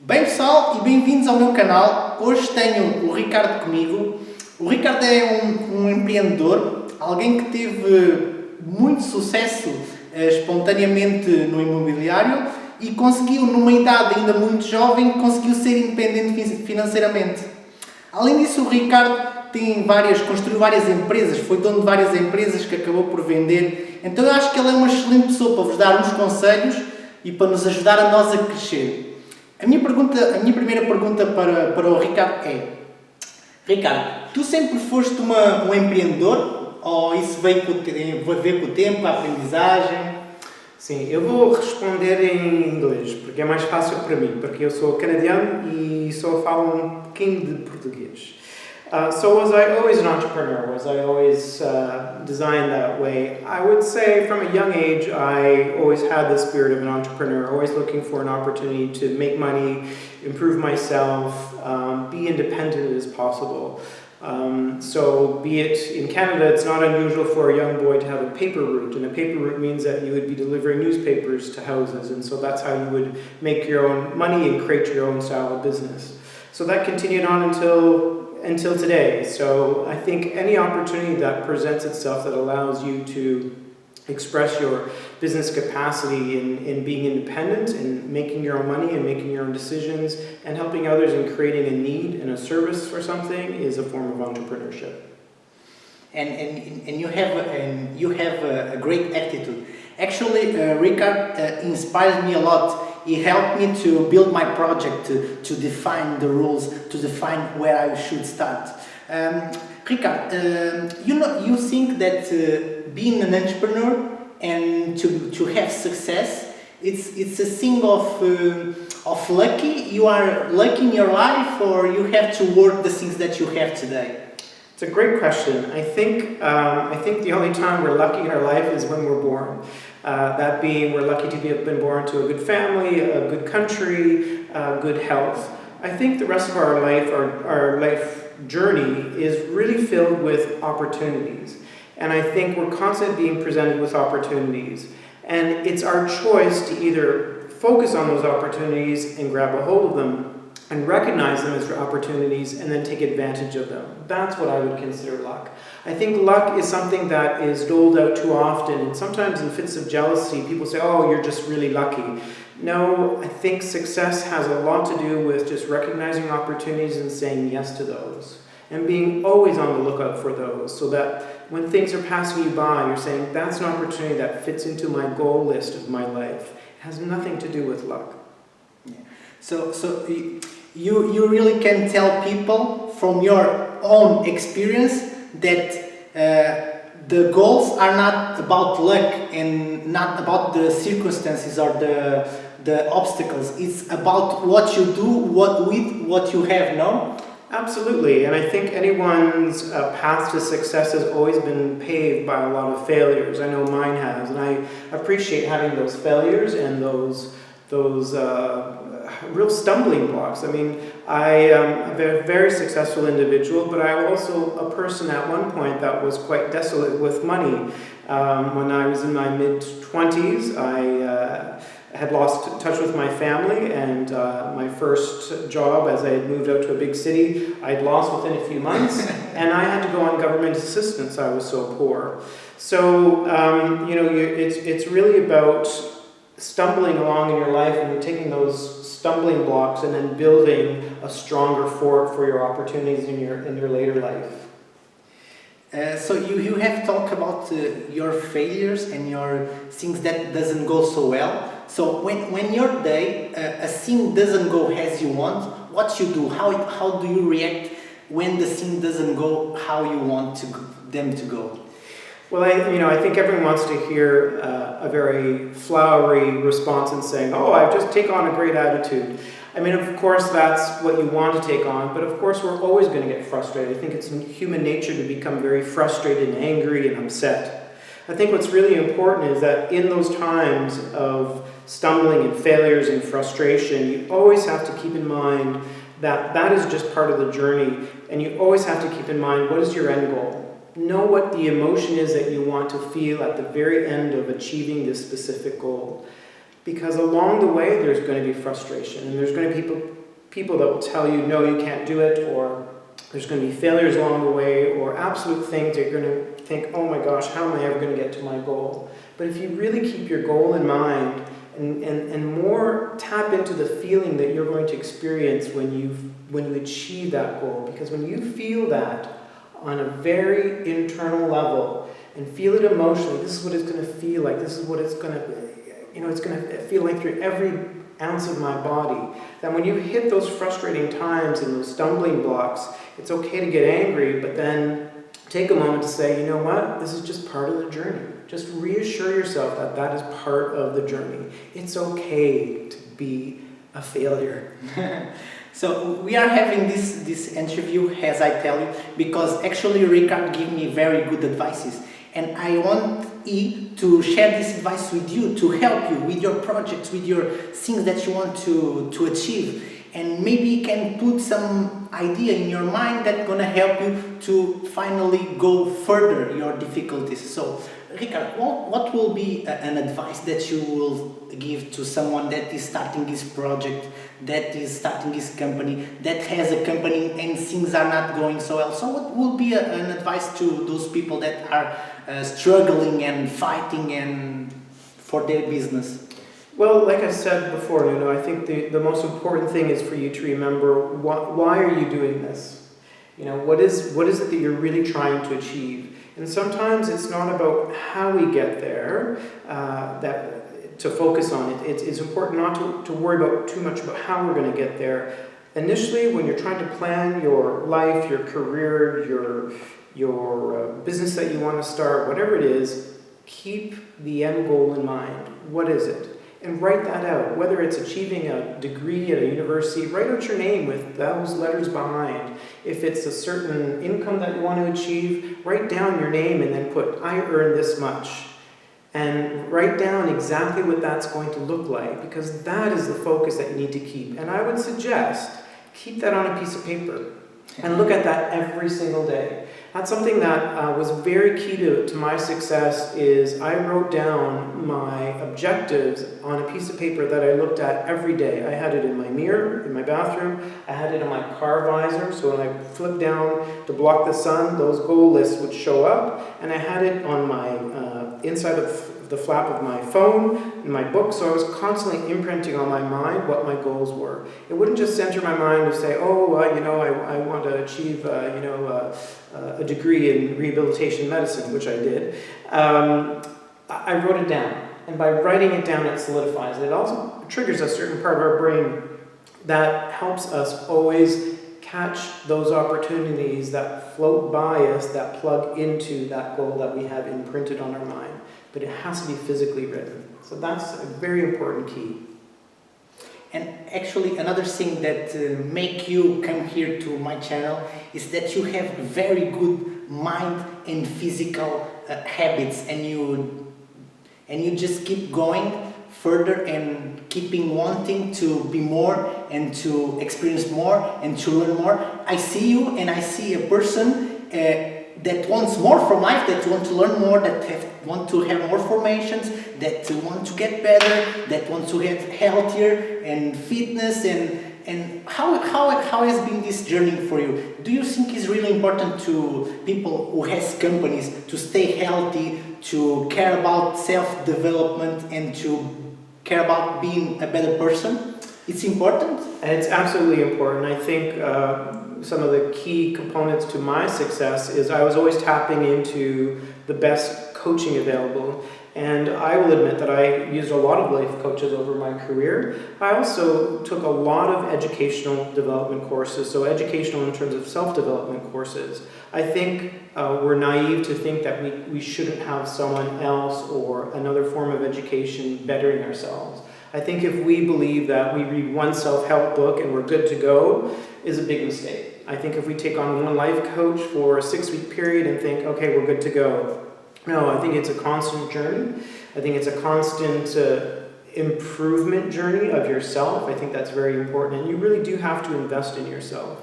Bem pessoal, e bem-vindos ao meu canal. Hoje tenho o Ricardo comigo. O Ricardo é um empreendedor, alguém que teve muito sucesso espontaneamente no imobiliário e conseguiu, numa idade ainda muito jovem, conseguiu ser independente financeiramente. Além disso, o Ricardo construiu várias empresas, foi dono de várias empresas que acabou por vender. Então eu acho que ele é uma excelente pessoa para vos dar uns conselhos e para nos ajudar a nós a crescer. A minha primeira pergunta para o Ricardo é: Ricardo, tu sempre foste um empreendedor ou isso veio com o tempo, a aprendizagem? Sim, eu vou responder em inglês, porque é mais fácil para mim, porque eu sou canadiano e só falo um pouquinho de português. So was I always an entrepreneur? Was I always designed that way? I would say from a young age, I always had the spirit of an entrepreneur, always looking for an opportunity to make money, improve myself, be independent as possible. So be it in Canada, it's not unusual for a young boy to have a paper route, and a paper route means that you would be delivering newspapers to houses, and so that's how you would make your own money and create your own style of business. So that continued on until today. So I think any opportunity that presents itself that allows you to express your business capacity in being independent and making your own money and making your own decisions and helping others in creating a need and a service for something is a form of entrepreneurship. And you have a great attitude. Actually, Ricard inspires me a lot. He helped me to build my project, to define the rules, to define where I should start. Ricard, you think that being an entrepreneur and to have success, it's a thing of lucky. You are lucky in your life, or you have to work the things that you have today? It's a great question. I think the only time we're lucky in our life is when we're born. That being, we're lucky to have been born to a good family, a good country, good health. I think the rest of our life journey is really filled with opportunities. And I think we're constantly being presented with opportunities. And it's our choice to either focus on those opportunities and grab a hold of them and recognize them as opportunities and then take advantage of them. That's what I would consider luck. I think luck is something that is doled out too often, and sometimes in fits of jealousy, people say, oh, you're just really lucky. No, I think success has a lot to do with just recognizing opportunities and saying yes to those, and being always on the lookout for those, so that when things are passing you by, you're saying, that's an opportunity that fits into my goal list of my life. It has nothing to do with luck. Yeah. So you really can tell people from your own experience that the goals are not about luck and not about the circumstances or the obstacles. It's about what you do with what you have, no? Absolutely, and I think anyone's path to success has always been paved by a lot of failures. I know mine has, and I appreciate having those failures and those real stumbling blocks. I mean, I am a very successful individual, but I'm also a person at one point that was quite desolate with money. When I was in my mid-20s, I had lost touch with my family, and my first job, as I had moved out to a big city, I'd lost within a few months, and I had to go on government assistance. I was so poor. So, it's really about stumbling along in your life and taking those stumbling blocks and then building a stronger fort for your opportunities in your later life. So you have talked about your failures and your things that doesn't go so well. So when your day a thing doesn't go as you want, what you do? How do you react when the thing doesn't go how you want them to go? Well, I think everyone wants to hear a very flowery response and saying, oh, I've just taken on a great attitude. I mean, of course, that's what you want to take on, but of course, we're always going to get frustrated. I think it's in human nature to become very frustrated and angry and upset. I think what's really important is that in those times of stumbling and failures and frustration, you always have to keep in mind that that is just part of the journey, and you always have to keep in mind, what is your end goal? Know what the emotion is that you want to feel at the very end of achieving this specific goal. Because along the way, there's going to be frustration, and there's going to be people that will tell you, no, you can't do it, or there's going to be failures along the way, or absolute things that you're going to think, oh my gosh, how am I ever going to get to my goal? But if you really keep your goal in mind and more tap into the feeling that you're going to experience when you achieve that goal, because when you feel that on a very internal level and feel it emotionally, this is what it's going to feel like, this is what it's going to, it's going to feel like through every ounce of my body, that when you hit those frustrating times and those stumbling blocks, it's okay to get angry, but then take a moment to say, you know what, this is just part of the journey. Just reassure yourself that that is part of the journey. It's okay to be a failure. So we are having this interview, as I tell you, because actually Ricard gave me very good advices. And I want to share this advice with you, to help you with your projects, with your things that you want to achieve. And maybe you can put some idea in your mind that's going to help you to finally go further your difficulties. So, Ricard, what will be an advice that you will give to someone that is starting his project, that is starting his company, that has a company and things are not going so well? So what will be an advice to those people that are struggling and fighting and for their business? Well, like I said before, I think the most important thing is for you to remember why are you doing this? What is it that you're really trying to achieve? And sometimes it's not about how we get there, to focus on it. It's important not to worry about too much about how we're going to get there. Initially, when you're trying to plan your life, your career, your business that you want to start, whatever it is, keep the end goal in mind. What is it? And write that out. Whether it's achieving a degree at a university, write out your name with those letters behind. If it's a certain income that you want to achieve, write down your name and then put, I earn this much. And write down exactly what that's going to look like, because that is the focus that you need to keep. And I would suggest, keep that on a piece of paper and look at that every single day. That's something that was very key to my success. Is I wrote down my objectives on a piece of paper that I looked at every day. I had it in my mirror, in my bathroom. I had it on my car visor, so when I flipped down to block the sun, those goal lists would show up. And I had it on my inside of the flap of my phone, in my book, so I was constantly imprinting on my mind what my goals were. It wouldn't just enter my mind to say, I want to achieve, a degree in rehabilitation medicine, which I did. I wrote it down, and by writing it down, it solidifies it. It also triggers a certain part of our brain that helps us always catch those opportunities that float by us, that plug into that goal that we have imprinted on our mind. But it has to be physically written. So that's a very important key. And actually another thing that make you come here to my channel is that you have very good mind and physical habits, and you just keep going further and keeping wanting to be more and to experience more and to learn more. I see you and I see a person that wants more from life, that want to learn more, that want to have more formations, that want to get better, that want to get healthier and fitness. And how has been this journey for you? Do you think it's really important to people who has companies to stay healthy, to care about self-development and to care about being a better person? It's important? It's absolutely important. I think some of the key components to my success is I was always tapping into the best coaching available. And I will admit that I used a lot of life coaches over my career. I also took a lot of educational development courses, so educational in terms of self-development courses. I think we're naive to think that we shouldn't have someone else or another form of education bettering ourselves. I think if we believe that we read one self-help book and we're good to go is a big mistake. I think if we take on one life coach for a 6-week period and think, okay, we're good to go. No, I think it's a constant journey. I think it's a constant improvement journey of yourself. I think that's very important, and you really do have to invest in yourself.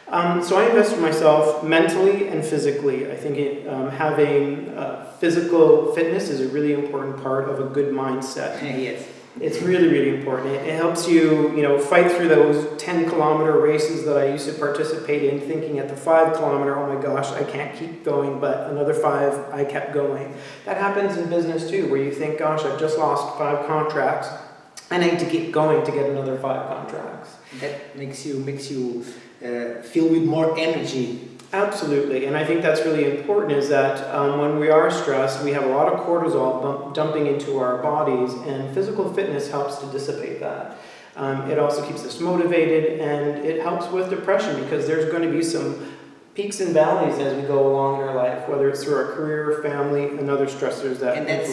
So I invest in myself mentally and physically. I think having physical fitness is a really important part of a good mindset. Yes. It's really, really important. It helps you, fight through those 10-kilometer races that I used to participate in, thinking at the 5-kilometer, oh my gosh, I can't keep going, but another 5, I kept going. That happens in business too, where you think, gosh, I've just lost 5 contracts, I need to keep going to get another 5 contracts. That makes you feel with more energy. Absolutely, and I think that's really important, is that when we are stressed, we have a lot of cortisol dumping into our bodies, and physical fitness helps to dissipate that. It also keeps us motivated, and it helps with depression, because there's going to be some peaks and valleys as we go along in our life, whether it's through our career, family, and other stressors that. And that's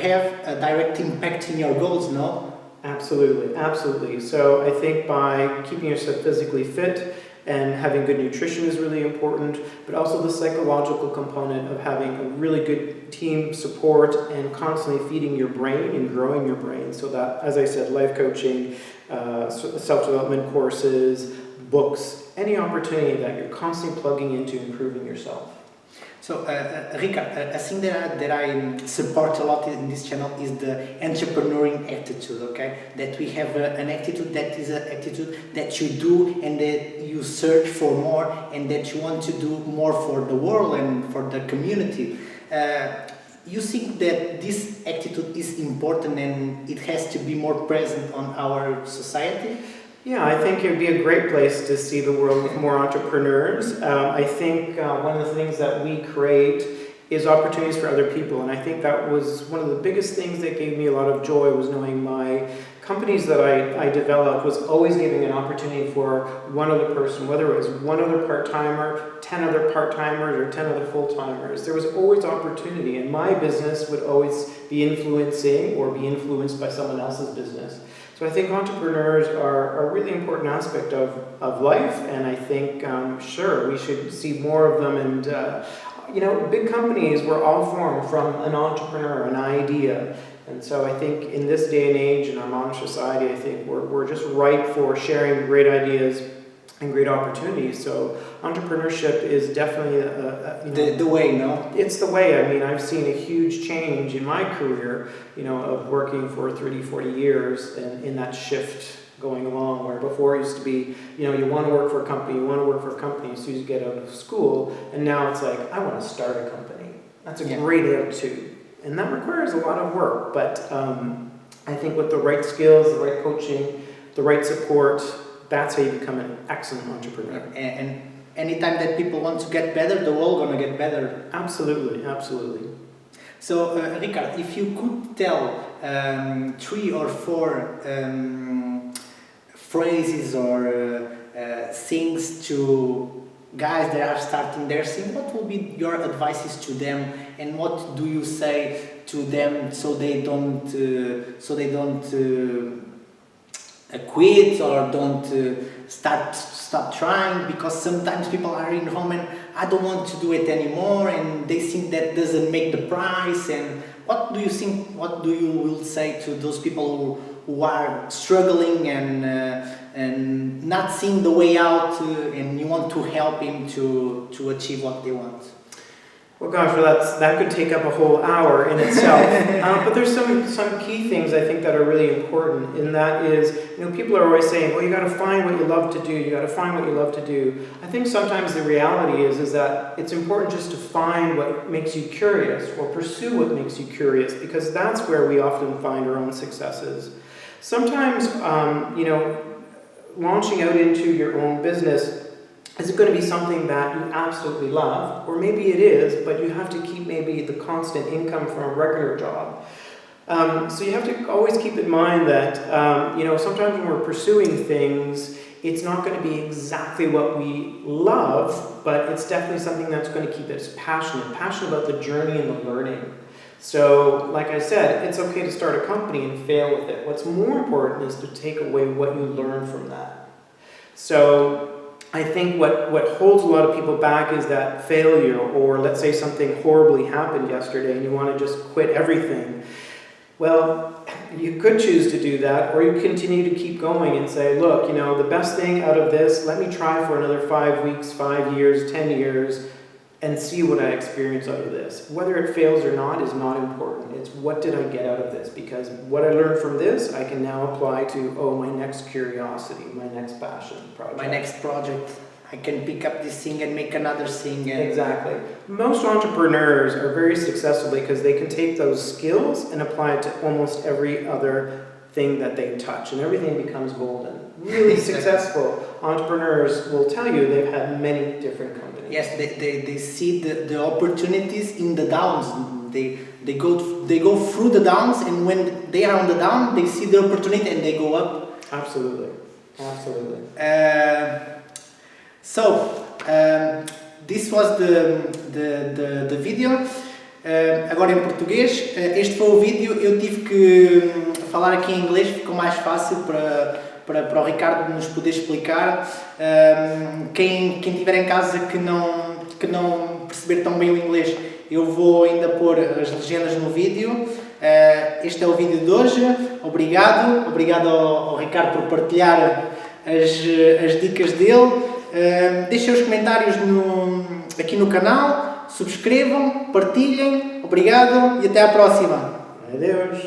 have a direct impact in your goals, no? Absolutely, absolutely. So I think by keeping yourself physically fit and having good nutrition is really important, but also the psychological component of having a really good team support and constantly feeding your brain and growing your brain. So that, as I said, life coaching, self-development courses, books, any opportunity that you're constantly plugging into improving yourself. So, Ricard, a thing that I support a lot in this channel is the entrepreneuring attitude, okay? That we have an attitude that is an attitude that you do and that you search for more and that you want to do more for the world and for the community. You think that this attitude is important and it has to be more present on our society? Yeah, I think it would be a great place to see the world with more entrepreneurs. I think one of the things that we create is opportunities for other people, and I think that was one of the biggest things that gave me a lot of joy, was knowing my companies that I developed was always giving an opportunity for one other person, whether it was one other part-timer, 10 other part-timers, or 10 other full-timers. There was always opportunity, and my business would always be influencing or be influenced by someone else's business. So I think entrepreneurs are a really important aspect of life, and I think, sure, we should see more of them. And, big companies were all formed from an entrepreneur, an idea. And so I think in this day and age, in our modern society, I think we're just ripe for sharing great ideas and great opportunities. So entrepreneurship is definitely the way, no? It's the way. I mean, I've seen a huge change in my career, of working for 30, 40 years and in that shift going along, where before it used to be, you want to work for a company, as soon as you get out of school, and now it's like, I want to start a company. That's a great attitude. And that requires a lot of work, but I think with the right skills, the right coaching, the right support, that's how you become an excellent entrepreneur. And anytime that people want to get better, the world gonna get better. Absolutely, absolutely. So, Ricard, if you could tell 3 or 4 phrases or things to guys that are starting their thing, what will be your advices to them, and what do you say to them so they don't quit or don't stop trying? Because sometimes people are in home and I don't want to do it anymore, and they think that doesn't make the price. And what do you think? What do you will say to those people who are struggling and not seeing the way out, and you want to help him to achieve what they want? Well, gosh, that could take up a whole hour in itself. But there's some key things I think that are really important, and that is, people are always saying, well, you got to find what you love to do. You got to find what you love to do. I think sometimes the reality is that it's important just to find what makes you curious, or pursue what makes you curious, because that's where we often find our own successes. Sometimes, launching out into your own business, is it going to be something that you absolutely love? Or maybe it is, but you have to keep maybe the constant income from a regular job. So you have to always keep in mind that, sometimes when we're pursuing things, it's not going to be exactly what we love, but it's definitely something that's going to keep us passionate about the journey and the learning. So, like I said, it's okay to start a company and fail with it. What's more important is to take away what you learn from that. So, I think what holds a lot of people back is that failure, or let's say something horribly happened yesterday and you want to just quit everything. Well, you could choose to do that, or you continue to keep going and say, look, the best thing out of this, let me try for another 5 weeks, 5 years, 10 years, and see what I experience out of this. Whether it fails or not is not important. It's what did I get out of this? Because what I learned from this, I can now apply to, my next curiosity, my next passion project. My next project. I can pick up this thing and make another thing. Exactly. Most entrepreneurs are very successful because they can take those skills and apply it to almost every other thing that they touch, and everything becomes golden. Really successful entrepreneurs will tell you they've had many different companies. Yes, they see the opportunities in the downs. They go through the downs, and when they are on the down, they see the opportunity and they go up. Absolutely. This was the video. Agora em português, este foi o vídeo. Eu tive que falar aqui em inglês, ficou mais fácil para o Ricardo nos poder explicar. Quem tiver em casa que não perceber tão bem o inglês, eu vou ainda pôr as legendas no vídeo. Este é o vídeo de hoje. Obrigado ao Ricardo por partilhar as dicas dele. Deixem os comentários aqui no canal, subscrevam, partilhem. Obrigado e até à próxima. Adeus.